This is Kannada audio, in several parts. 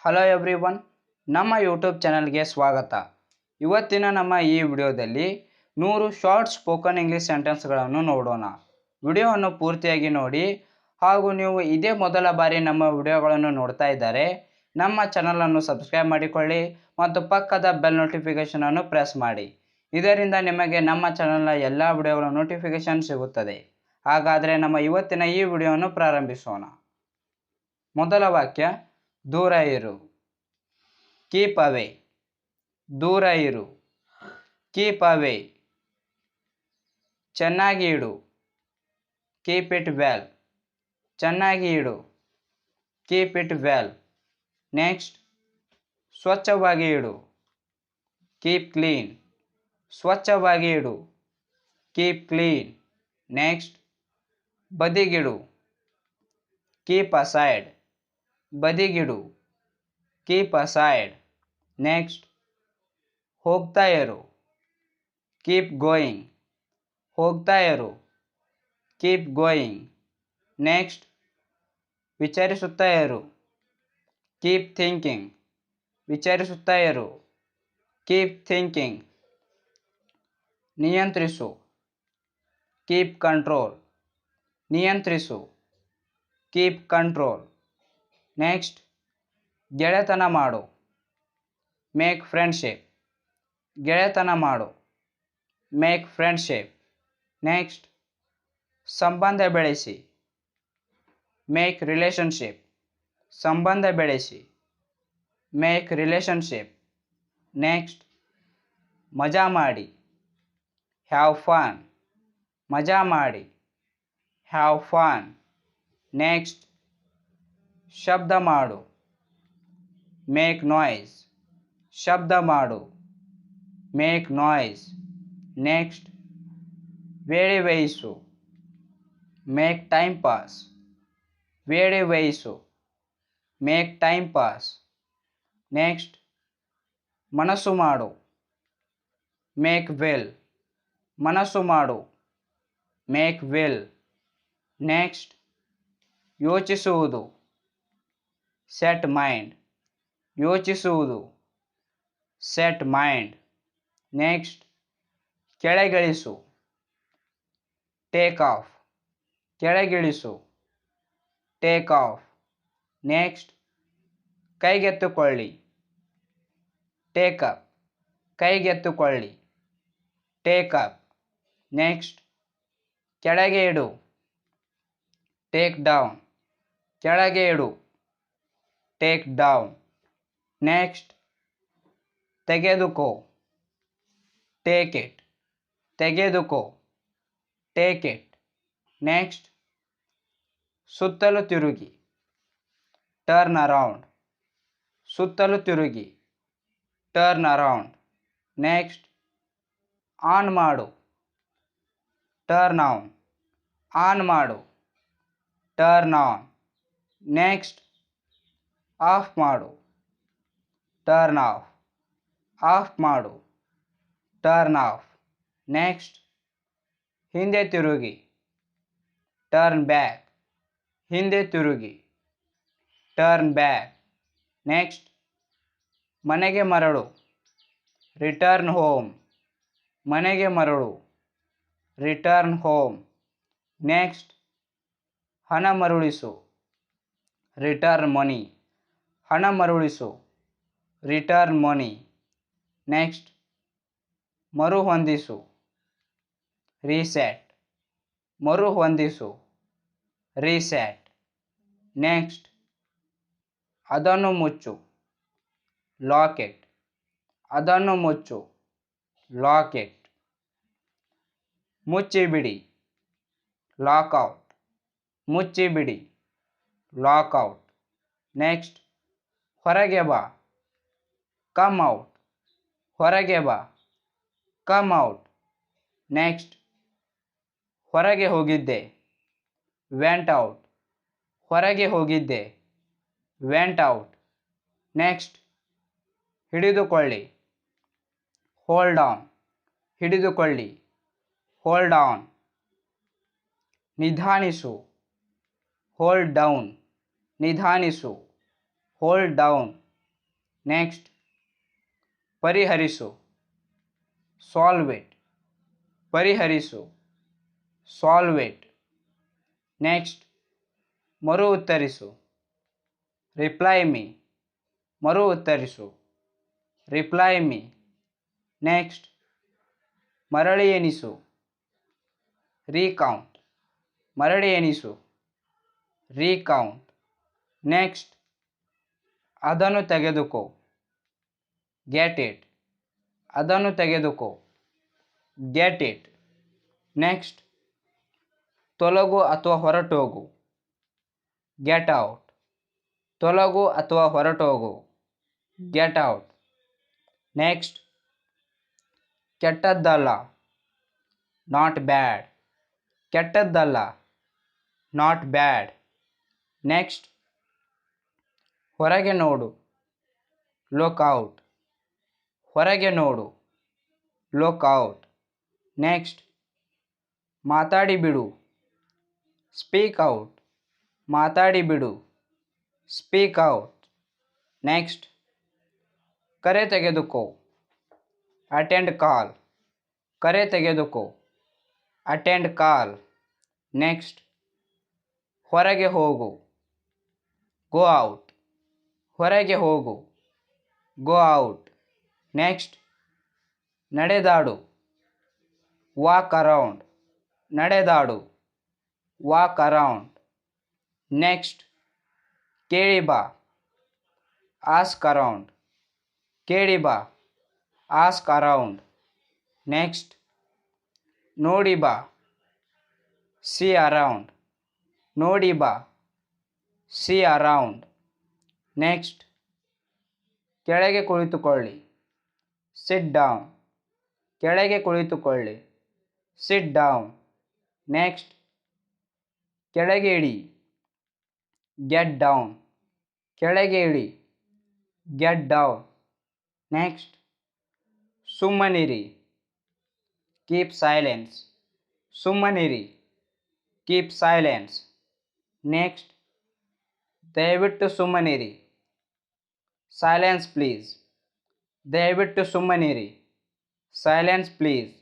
ಹಲೋ ಎವ್ರಿವನ್, ನಮ್ಮ ಯೂಟ್ಯೂಬ್ ಚಾನಲ್ಗೆ ಸ್ವಾಗತ. ಇವತ್ತಿನ ನಮ್ಮ ಈ ವಿಡಿಯೋದಲ್ಲಿ 100 ಶಾರ್ಟ್ ಸ್ಪೋಕನ್ ಇಂಗ್ಲಿಷ್ ಸೆಂಟೆನ್ಸ್ಗಳನ್ನು ನೋಡೋಣ. ವಿಡಿಯೋವನ್ನು ಪೂರ್ತಿಯಾಗಿ ನೋಡಿ. ಹಾಗೂ ನೀವು ಇದೇ ಮೊದಲ ಬಾರಿ ನಮ್ಮ ವಿಡಿಯೋಗಳನ್ನು ನೋಡ್ತಾ ಇದ್ದರೆ ನಮ್ಮ ಚಾನಲನ್ನು ಸಬ್ಸ್ಕ್ರೈಬ್ ಮಾಡಿಕೊಳ್ಳಿ ಮತ್ತು ಪಕ್ಕದ ಬೆಲ್ ನೋಟಿಫಿಕೇಷನನ್ನು ಪ್ರೆಸ್ ಮಾಡಿ. ಇದರಿಂದ ನಿಮಗೆ ನಮ್ಮ ಚಾನಲ್ನ ಎಲ್ಲ ವಿಡಿಯೋಗಳ ನೋಟಿಫಿಕೇಷನ್ ಸಿಗುತ್ತದೆ. ಹಾಗಾದರೆ ನಮ್ಮ ಇವತ್ತಿನ ಈ ವಿಡಿಯೋವನ್ನು ಪ್ರಾರಂಭಿಸೋಣ. ಮೊದಲ ವಾಕ್ಯ, ದೂರ ಇರು. Keep away. ದೂರ ಇರು. Keep away. ಚೆನ್ನಾಗಿ ಇಡು. Keep it well. ಚೆನ್ನಾಗಿ ಇಡು. Keep it well. ನೆಕ್ಸ್ಟ್, ಸ್ವಚ್ಛವಾಗಿ ಇಡು. Keep clean. ಸ್ವಚ್ಛವಾಗಿ ಇಡು. Keep clean. ನೆಕ್ಸ್ಟ್, ಬದಿಗಿಡು. Keep aside. ಬದಿಗಿಡು. Keep aside. ನೆಕ್ಸ್ಟ್, ಹೋಗ್ತಾ ಇರು. Keep going. ಹೋಗ್ತಾ ಇರು. Keep going. ನೆಕ್ಸ್ಟ್, ವಿಚಾರಿಸುತ್ತಾ ಇರು. Keep thinking. ವಿಚಾರಿಸುತ್ತಾ ಇರು. Keep thinking. ನಿಯಂತ್ರಿಸು. Keep control. ನಿಯಂತ್ರಿಸು. Keep control. ನೆಕ್ಸ್ಟ್, ಗೆಳೆತನ ಮಾಡು. Make friendship. ಗೆಳೆತನ ಮಾಡು. Make friendship. ನೆಕ್ಸ್ಟ್, ಸಂಬಂಧ ಬೆಳೆಸಿ. Make relationship. ಸಂಬಂಧ ಬೆಳೆಸಿ. Make relationship. ನೆಕ್ಸ್ಟ್, ಮಜಾ ಮಾಡಿ. Have fun. ಮಜಾ ಮಾಡಿ. Have fun. ನೆಕ್ಸ್ಟ್, ಶಬ್ದ ಮಾಡು. Make noise. ಶಬ್ದ ಮಾಡು. Make noise. ನೆಕ್ಸ್ಟ್, ವೇಳೆ ವ್ಯಯಿಸು. Make time pass. ವೇಳೆ ವ್ಯಯಿಸು. Make time pass. ನೆಕ್ಸ್ಟ್, ಮನಸ್ಸು ಮಾಡು. Make will. ಮನಸ್ಸು ಮಾಡು. Make will. ನೆಕ್ಸ್ಟ್, ಯೋಚಿಸುವುದು. Set mind. ಯೋಚಿಸುವುದು. Set mind. ನೆಕ್ಸ್ಟ್, ಕೆಳಗಿಳಿಸು. Take off. ಕೆಳಗಿಳಿಸು. Take off. ನೆಕ್ಸ್ಟ್, ಕೈಗೆತ್ತಿಕೊಳ್ಳಿ. Take up. ಕೈಗೆತ್ತಿಕೊಳ್ಳಿ. Take up. ನೆಕ್ಸ್ಟ್, ಕೆಳಗೆ ಇಡು. Take down. ಕೆಳಗೆ ಇಡು. Take down. ನೆಕ್ಸ್ಟ್, ತೆಗೆದುಕೋ. Take it. ತೆಗೆದುಕೋ. Take it. ನೆಕ್ಸ್ಟ್, ಸುತ್ತಲೂ ತಿರುಗಿ. Turn around. ಸುತ್ತಲೂ ತಿರುಗಿ. Turn around. ನೆಕ್ಸ್ಟ್, ಆನ್ ಮಾಡು. Turn on. ಆನ್ ಮಾಡು. Turn on. ನೆಕ್ಸ್ಟ್, ಆಫ್ ಮಾಡು. Turn off. ಆಫ್ ಮಾಡು. Turn off. ನೆಕ್ಸ್ಟ್, ಹಿಂದೆ ತಿರುಗಿ. Turn back. ಹಿಂದೆ ತಿರುಗಿ. Turn back. ನೆಕ್ಸ್ಟ್, ಮನೆಗೆ ಮರಳು. Return home. ಮನೆಗೆ ಮರಳು. Return home. ನೆಕ್ಸ್ಟ್, ಹಣ ಮರುಳಿಸು. Return money. ಹಣ ಮರುಳಿಸು. Return money. ನೆಕ್ಸ್ಟ್, ಮರುಹೊಂದಿಸು. ರೀಸೆಟ್. ಮರುಹೊಂದಿಸು. ರೀಸೆಟ್. ನೆಕ್ಸ್ಟ್, ಅದನ್ನು ಮುಚ್ಚು. ಲಾಕೆಟ್. ಅದನ್ನು ಮುಚ್ಚು. ಲಾಕೆಟ್. ಮುಚ್ಚಿಬಿಡಿ. ಲಾಕ್ಔಟ್. ಮುಚ್ಚಿಬಿಡಿ. ಲಾಕ್ಔಟ್. ನೆಕ್ಸ್ಟ್, ಹೊರಗೆ ಬಾ. Come out. ಹೊರಗೆ ಬಾ. Come out. ನೆಕ್ಸ್ಟ್, ಹೊರಗೆ ಹೋಗಿದ್ದೆ. Went out. ಹೊರಗೆ ಹೋಗಿದ್ದೆ. Went out. ನೆಕ್ಸ್ಟ್, ಹಿಡಿದುಕೊಳ್ಳಿ. Hold on. ಹಿಡಿದುಕೊಳ್ಳಿ. Hold on. ನಿಧಾನಿಸು. Hold down. ನಿಧಾನಿಸು. Hold down. ನೆಕ್ಸ್ಟ್ ಪರಿಹರಿಸು, ಸಾಲ್ವ್ ಇಟ್, ಪರಿಹರಿಸು, ಸಾಲ್ವ್ ಇಟ್. ನೆಕ್ಸ್ಟ್ ಮರು ಉತ್ತರಿಸು, ರಿಪ್ಲೈ ಮೀ, ಮರು ಉತ್ತರಿಸು, ರಿಪ್ಲೈ ಮೀ. ನೆಕ್ಸ್ಟ್ ಮರಳಿ ಎಣಿಸು, ರೀಕೌಂಟ್, ಮರಳಿ ಎಣಿಸು, ರೀಕೌಂಟ್. ನೆಕ್ಸ್ಟ್ ಅದನ್ನು ತೆಗೆದುಕೋ, ಗೆಟ್ ಇಟ್, ಅದನ್ನು ತೆಗೆದುಕೋ, ಗೆಟ್ ಇಟ್. ನೆಕ್ಸ್ಟ್ ತೊಲಗು ಅಥವಾ ಹೊರಟೋಗು, ಗೆಟ್ ಔಟ್, ತೊಲಗು ಅಥವಾ ಹೊರಟೋಗು, ಗೆಟ್ ಔಟ್. ನೆಕ್ಸ್ಟ್ ಕೆಟ್ಟದ್ದಲ್ಲ, ನಾಟ್ ಬ್ಯಾಡ್, ಕೆಟ್ಟದ್ದಲ್ಲ, ನಾಟ್ ಬ್ಯಾಡ್. ನೆಕ್ಸ್ಟ್ ಹೊರಗೆ ನೋಡು, ಲುಕ್ ಔಟ್, ಹೊರಗೆ ನೋಡು, ಲುಕ್ ಔಟ್. ನೆಕ್ಸ್ಟ್ ಮಾತಾಡಿ ಬಿಡು, ಸ್ಪೀಕ್ ಔಟ್, ಮಾತಾಡಿ ಬಿಡು, ಸ್ಪೀಕ್ ಔಟ್. ನೆಕ್ಸ್ಟ್ ಕರೆ ತೆಗೆದುಕೋ, ಅಟೆಂಡ್ ಕಾಲ್, ಕರೆ ತೆಗೆದುಕೋ, ಅಟೆಂಡ್ ಕಾಲ್. ನೆಕ್ಸ್ಟ್ ಹೊರಗೆ ಹೋಗು, ಗೋ ಔಟ್, ಹೊರಗೆ ಹೋಗು, ಗೋ ಔಟ್. ನೆಕ್ಸ್ಟ್ ನಡೆದಾಡು, ವಾಕ್ ಅರೌಂಡ್, ನಡೆದಾಡು, ವಾಕ್ ಅರೌಂಡ್. ನೆಕ್ಸ್ಟ್ ಕೇಳಿ ಬಾ, ಆಸ್ಕ್ ಅರೌಂಡ್, ಕೇಳಿ ಬಾ, ಆಸ್ಕ್ ಅರೌಂಡ್. ನೆಕ್ಸ್ಟ್ ನೋಡಿ ಬಾ, ಸಿ ಅರೌಂಡ್, ನೋಡಿ ಬಾ, ಸಿ ಅರೌಂಡ್. ನೆಕ್ಸ್ಟ್ ಕೆಳಗೆ ಕುಳಿತುಕೊಳ್ಳಿ, ಸಿಟ್ ಡೌನ್, ಕೆಳಗೆ ಕುಳಿತುಕೊಳ್ಳಿ, ಸಿಟ್ ಡೌನ್. ನೆಕ್ಸ್ಟ್ ಕೆಳಗೆ ಇಳಿ, ಗೆಟ್ ಡೌನ್, ಕೆಳಗೆ ಇಳಿ, ಗೆಟ್ ಡೌನ್. ನೆಕ್ಸ್ಟ್ ಸುಮ್ಮನಿರಿ, ಕೀಪ್ ಸೈಲೆನ್ಸ್, ಸುಮ್ಮನಿರಿ, ಕೀಪ್ ಸೈಲೆನ್ಸ್. ನೆಕ್ಸ್ಟ್ ದಯವಿಟ್ಟು ಸುಮ್ಮನಿರಿ, ಸೈಲೆನ್ಸ್ ಪ್ಲೀಸ್, ದಯವಿಟ್ಟು ಸುಮ್ಮನಿರಿ, ಸೈಲೆನ್ಸ್ ಪ್ಲೀಸ್.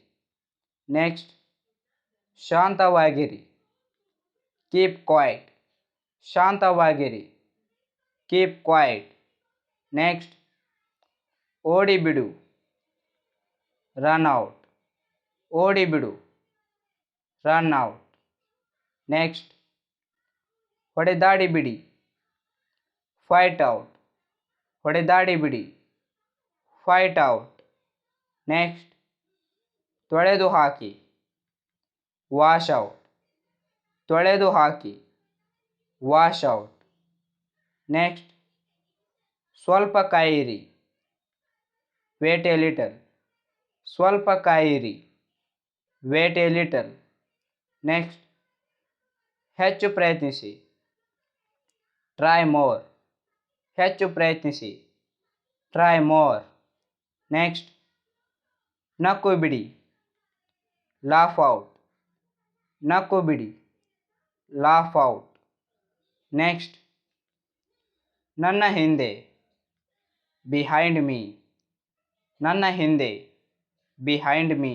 ನೆಕ್ಸ್ಟ್ ಶಾಂತವಾಗಿರಿ, ಕೀಪ್ ಕ್ವೈಟ್, ಶಾಂತವಾಗಿರಿ, ಕೀಪ್ ಕ್ವೈಟ್. ನೆಕ್ಸ್ಟ್ ಓಡಿಬಿಡು, ರನ್ ಔಟ್, ಓಡಿಬಿಡು, ರನ್ ಔಟ್. ನೆಕ್ಸ್ಟ್ ಹೊಡೆದಾಡಿ ಬಿಡಿ, ಫೈಟ್ ಔಟ್, ಹೊಡೆದಾಡಿ ಬಿಡಿ, ಫೈಟ್ ಔಟ್. ನೆಕ್ಸ್ಟ್ ತೊಳೆದು ಹಾಕಿ, ವಾಶ್ ಔಟ್, ತೊಳೆದು ಹಾಕಿ, ವಾಶ್ ಔಟ್. ನೆಕ್ಸ್ಟ್ ಸ್ವಲ್ಪ ಕಾಯಿರಿ, ವೇಟ್ ಎ ಲಿಟಲ್, ಸ್ವಲ್ಪ ಕಾಯಿರಿ, ವೇಟ್ ಎ ಲಿಟಲ್. ನೆಕ್ಸ್ಟ್ ಹೆಚ್ಚು ಪ್ರಯತ್ನಿಸಿ, ಟ್ರೈ ಮೋರ್, ಹೆಚ್ಚು ಪ್ರಯತ್ನಿಸಿ, ಟ್ರೈ ಮೋರ್. ನೆಕ್ಸ್ಟ್ ನಕ್ಕು ಬಿಡಿ, ಲಾಫ್ ಔಟ್, ನಕ್ಕು ಬಿಡಿ, ಲಾಫ್ ಔಟ್. ನೆಕ್ಸ್ಟ್ ನನ್ನ ಹಿಂದೆ, ಬಿಹೈಂಡ್ ಮೀ, ನನ್ನ ಹಿಂದೆ, ಬಿಹೈಂಡ್ ಮೀ.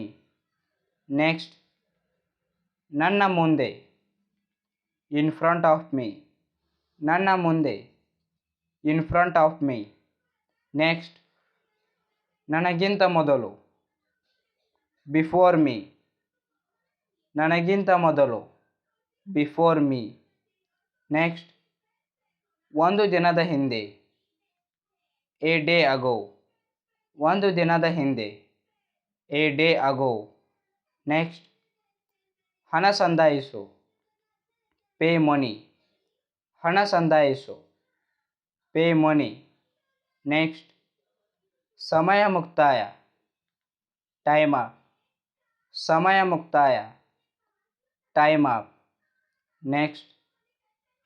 ನೆಕ್ಸ್ಟ್ ನನ್ನ ಮುಂದೆ, ಇನ್ ಫ್ರಂಟ್ ಆಫ್ ಮೀ, ನನ್ನ ಮುಂದೆ, in front of me. Next ನನಗಿಂತ ಮೊದಲು, ಬಿಫೋರ್ ಮೀ, ನನಗಿಂತ ಮೊದಲು, ಬಿಫೋರ್ ಮೀ. ನೆಕ್ಸ್ಟ್ ಒಂದು ದಿನದ ಹಿಂದೆ, ಎ ಡೇ ಅಗೋ, ಒಂದು ದಿನದ ಹಿಂದೆ, ಎ ಡೇ ಅಗೋ. ನೆಕ್ಸ್ಟ್ ಹಣ ಸಂದಾಯಿಸು, ಪೇ ಮನಿ, ಹಣ ಸಂದಾಯಿಸು, ಪೇ ಮನಿ. ನೆಕ್ಸ್ಟ್ ಸಮಯ ಮುಕ್ತಾಯ, ಟೈಮ್ ಅಪ್, ಸಮಯ ಮುಕ್ತಾಯ, ಟೈಮ್ ಅಪ್. ನೆಕ್ಸ್ಟ್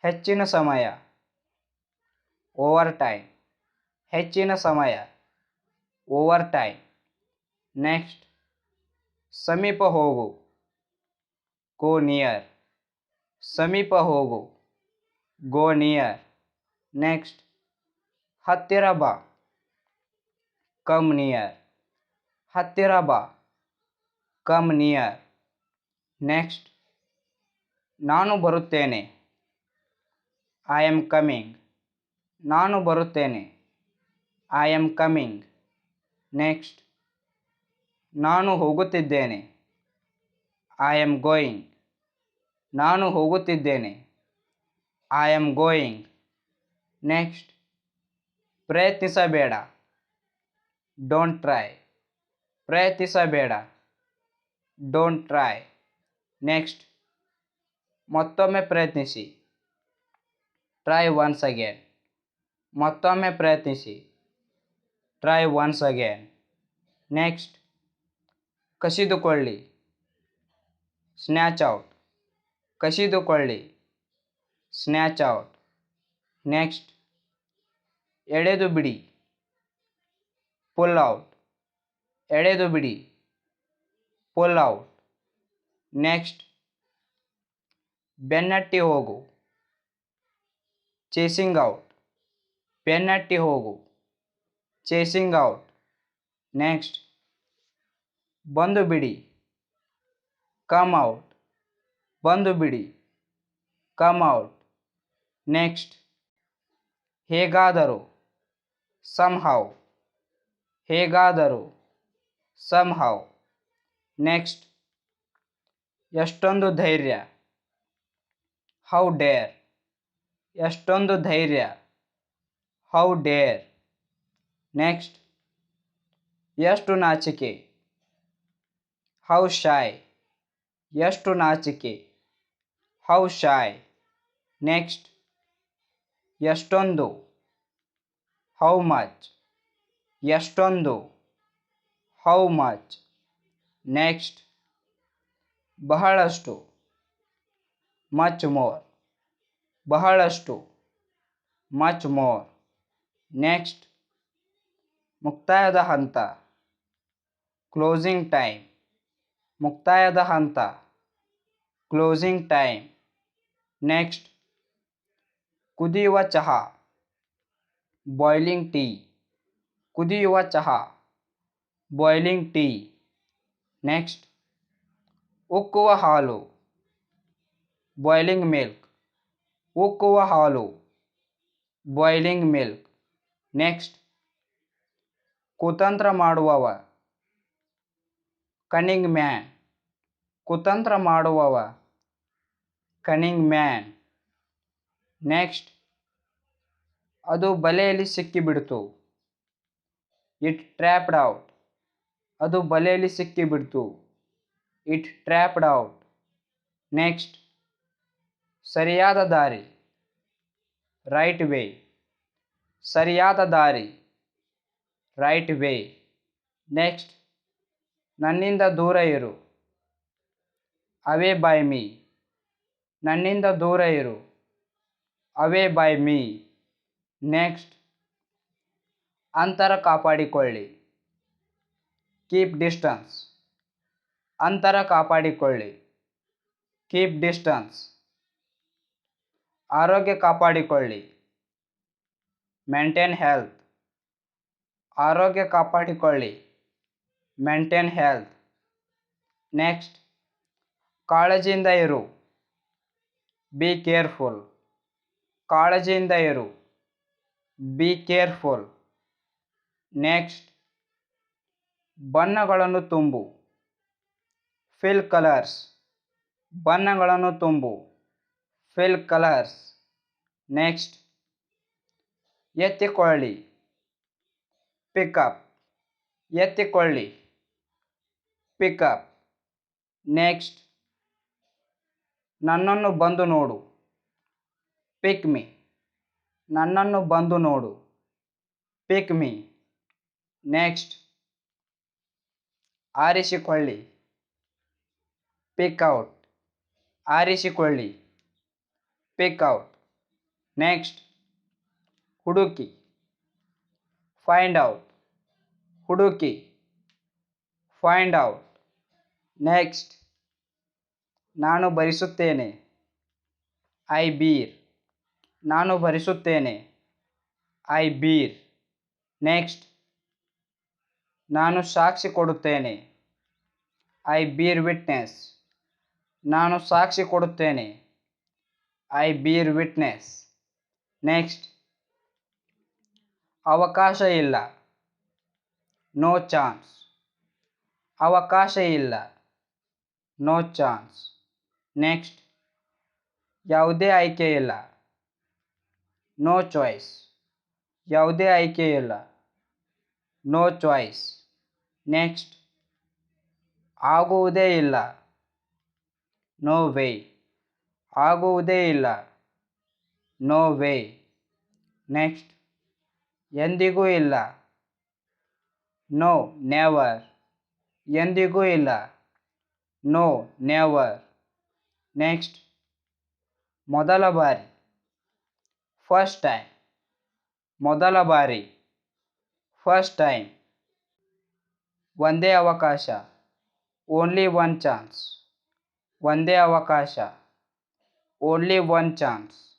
ಹೆಚ್ಚಿನ ಸಮಯ, ಓವರ್ ಟೈಮ್, ಹೆಚ್ಚಿನ ಸಮಯ, ಓವರ್ ಟೈಮ್. ನೆಕ್ಸ್ಟ್ ಸಮೀಪ ಹೋಗು, ಗೋ ನಿಯರ್, ಸಮೀಪ ಹೋಗು, ಗೋ ನಿಯರ್. ನೆಕ್ಸ್ಟ್ ಹತ್ತಿರ ಬಾ, ಕಮ್ ನಿಯರ್. ಹತ್ತಿರ ಬಾ. Come near. ನೆಕ್ಸ್ಟ್, ನಾನು ಬರುತ್ತೇನೆ. I am coming. ನಾನು ಬರುತ್ತೇನೆ. I am coming. ನೆಕ್ಸ್ಟ್, ನಾನು ಹೋಗುತ್ತಿದ್ದೇನೆ. I am going. ನಾನು ಹೋಗುತ್ತಿದ್ದೇನೆ. I am going. ನೆಕ್ಸ್ಟ್, ಪ್ರಯತ್ನಿಸಬೇಡ. Don't try. ಪ್ರಯತ್ನಿಸಬೇಡ. Don't try. ನೆಕ್ಸ್ಟ್, ಮತ್ತೊಮ್ಮೆ ಪ್ರಯತ್ನಿಸಿ. Try once again. ಮತ್ತೊಮ್ಮೆ ಪ್ರಯತ್ನಿಸಿ. Try once again. ನೆಕ್ಸ್ಟ್, ಕಸಿದುಕೊಳ್ಳಿ. Snatch out. ಕಸಿದುಕೊಳ್ಳಿ. Snatch out. ನೆಕ್ಸ್ಟ್, ಎಳೆದು ಬಿಡಿ. Pull out. ಎಳೆದು ಬಿಡಿ. Pull out. ನೆಕ್ಸ್ಟ್, ಬೆನ್ನಟ್ಟಿ ಹೋಗು. Chasing out. ಬೆನ್ನಟ್ಟಿ ಹೋಗು. Chasing out. ನೆಕ್ಸ್ಟ್, ಬಂದು ಬಿಡಿ. Come out. ಬಂದು ಬಿಡಿ. Come out. ನೆಕ್ಸ್ಟ್, ಹೇಗಾದರೂ. ಸಮ್ಹೌ. ಹೇಗಾದರೂ. ಸಮ್ಹೌ. ನೆಕ್ಸ್ಟ್, ಎಷ್ಟೊಂದು ಧೈರ್ಯ. How dare. ಎಷ್ಟೊಂದು ಧೈರ್ಯ. How dare. ನೆಕ್ಸ್ಟ್, ಎಷ್ಟು ನಾಚಿಕೆ. How shy. ಎಷ್ಟು ನಾಚಿಕೆ. How shy. ನೆಕ್ಸ್ಟ್, ಎಷ್ಟೊಂದು. How much. ಎಷ್ಟೊಂದು. How much. ನೆಕ್ಸ್ಟ್, ಬಹಳಷ್ಟು. Much more. ಬಹಳಷ್ಟು. Much more. ನೆಕ್ಸ್ಟ್, ಮುಕ್ತಾಯದ ಹಂತ. Closing time. ಮುಕ್ತಾಯದ ಹಂತ. Closing time. ನೆಕ್ಸ್ಟ್, ಕುದಿಯುವ ಚಹಾ. Boiling tea. ಕುದಿಯುವ ಚಹಾ. Boiling tea. ನೆಕ್ಸ್ಟ್, ಉಕ್ಕುವ ಹಾಲು. Boiling milk. ಉಕ್ಕುವ ಹಾಲು. Boiling milk. ನೆಕ್ಸ್ಟ್, ಕುತಂತ್ರ ಮಾಡುವವ. ಕನ್ನಿಂಗ್ ಮ್ಯಾನ್. ಕುತಂತ್ರ ಮಾಡುವವ. ಕನ್ನಿಂಗ್ ಮ್ಯಾನ್. ನೆಕ್ಸ್ಟ್, ಅದು ಬಲೆಯಲ್ಲಿ ಸಿಕ್ಕಿಬಿಡ್ತು. It trapped out. ಅದು ಬಲೆಯಲ್ಲಿ ಸಿಕ್ಕಿಬಿಡ್ತು. It trapped out. ನೆಕ್ಸ್ಟ್, ಸರಿಯಾದ ದಾರಿ. Right way. ಸರಿಯಾದ ದಾರಿ. Right way. ನೆಕ್ಸ್ಟ್, ನನ್ನಿಂದ ದೂರ ಇರು. Away by me. ನನ್ನಿಂದ ದೂರ ಇರು. Away by me. ನೆಕ್ಸ್ಟ್, ಅಂತರ ಕಾಪಾಡಿಕೊಳ್ಳಿ. Keep distance. ಅಂತರ ಕಾಪಾಡಿಕೊಳ್ಳಿ. Keep distance. ಆರೋಗ್ಯ ಕಾಪಾಡಿಕೊಳ್ಳಿ. Maintain health. ಆರೋಗ್ಯ ಕಾಪಾಡಿಕೊಳ್ಳಿ. Maintain health. ನೆಕ್ಸ್ಟ್, ಕಾಳಜಿಯಿಂದ ಇರು. Be careful. ಕಾಳಜಿಯಿಂದ ಇರು. Be careful. ನೆಕ್ಸ್ಟ್, ಬಣ್ಣಗಳನ್ನು ತುಂಬು. Fill colours. ಬಣ್ಣಗಳನ್ನು ತುಂಬು. Fill colours. ನೆಕ್ಸ್ಟ್, ಎತ್ತಿಕೊಳ್ಳಿ. ಪಿಕಪ್. ಎತ್ತಿಕೊಳ್ಳಿ. ಪಿಕಪ್. ನೆಕ್ಸ್ಟ್, ನನ್ನನ್ನು ಬಂದು ನೋಡು. Pick me. ನನ್ನನ್ನು ಬಂದು ನೋಡು. Pick me. ನೆಕ್ಸ್ಟ್, ಆರಿಸಿಕೊಳ್ಳಿ. Pick out. ಆರಿಸಿಕೊಳ್ಳಿ. Pick out. ನೆಕ್ಸ್ಟ್, ಹುಡುಕಿ. Find out. ಹುಡುಕಿ. Find out. ನೆಕ್ಸ್ಟ್, ನಾನು ಭರಿಸುತ್ತೇನೆ. I beer. ನಾನು ಭರಿಸುತ್ತೇನೆ. I beer. ನೆಕ್ಸ್ಟ್, ನಾನು ಸಾಕ್ಷಿ ಕೊಡುತ್ತೇನೆ. I bear witness. ನಾನು ಸಾಕ್ಷಿ ಕೊಡುತ್ತೇನೆ. I bear witness. ನೆಕ್ಸ್ಟ್, ಅವಕಾಶ ಇಲ್ಲ. No chance. ಅವಕಾಶ ಇಲ್ಲ. No chance. ನೆಕ್ಸ್ಟ್, ಯಾವುದೇ ಆಯ್ಕೆ ಇಲ್ಲ. No choice. ಯಾವುದೇ ಆಯ್ಕೆ ಇಲ್ಲ. No choice. ನೆಕ್ಸ್ಟ್, ಆಗುವುದೇ ಇಲ್ಲ. No way. ಆಗುವುದೇ ಇಲ್ಲ. No way. ನೆಕ್ಸ್ಟ್, ಎಂದಿಗೂ ಇಲ್ಲ. No never. ಎಂದಿಗೂ ಇಲ್ಲ. No never. ನೆಕ್ಸ್ಟ್, ಮೊದಲ ಬಾರಿ. First time. ಮೊದಲ ಬಾರಿ. First time. ಒಂದೇ ಅವಕಾಶ. Only one chance. ಒಂದೇ ಅವಕಾಶ. Only one chance.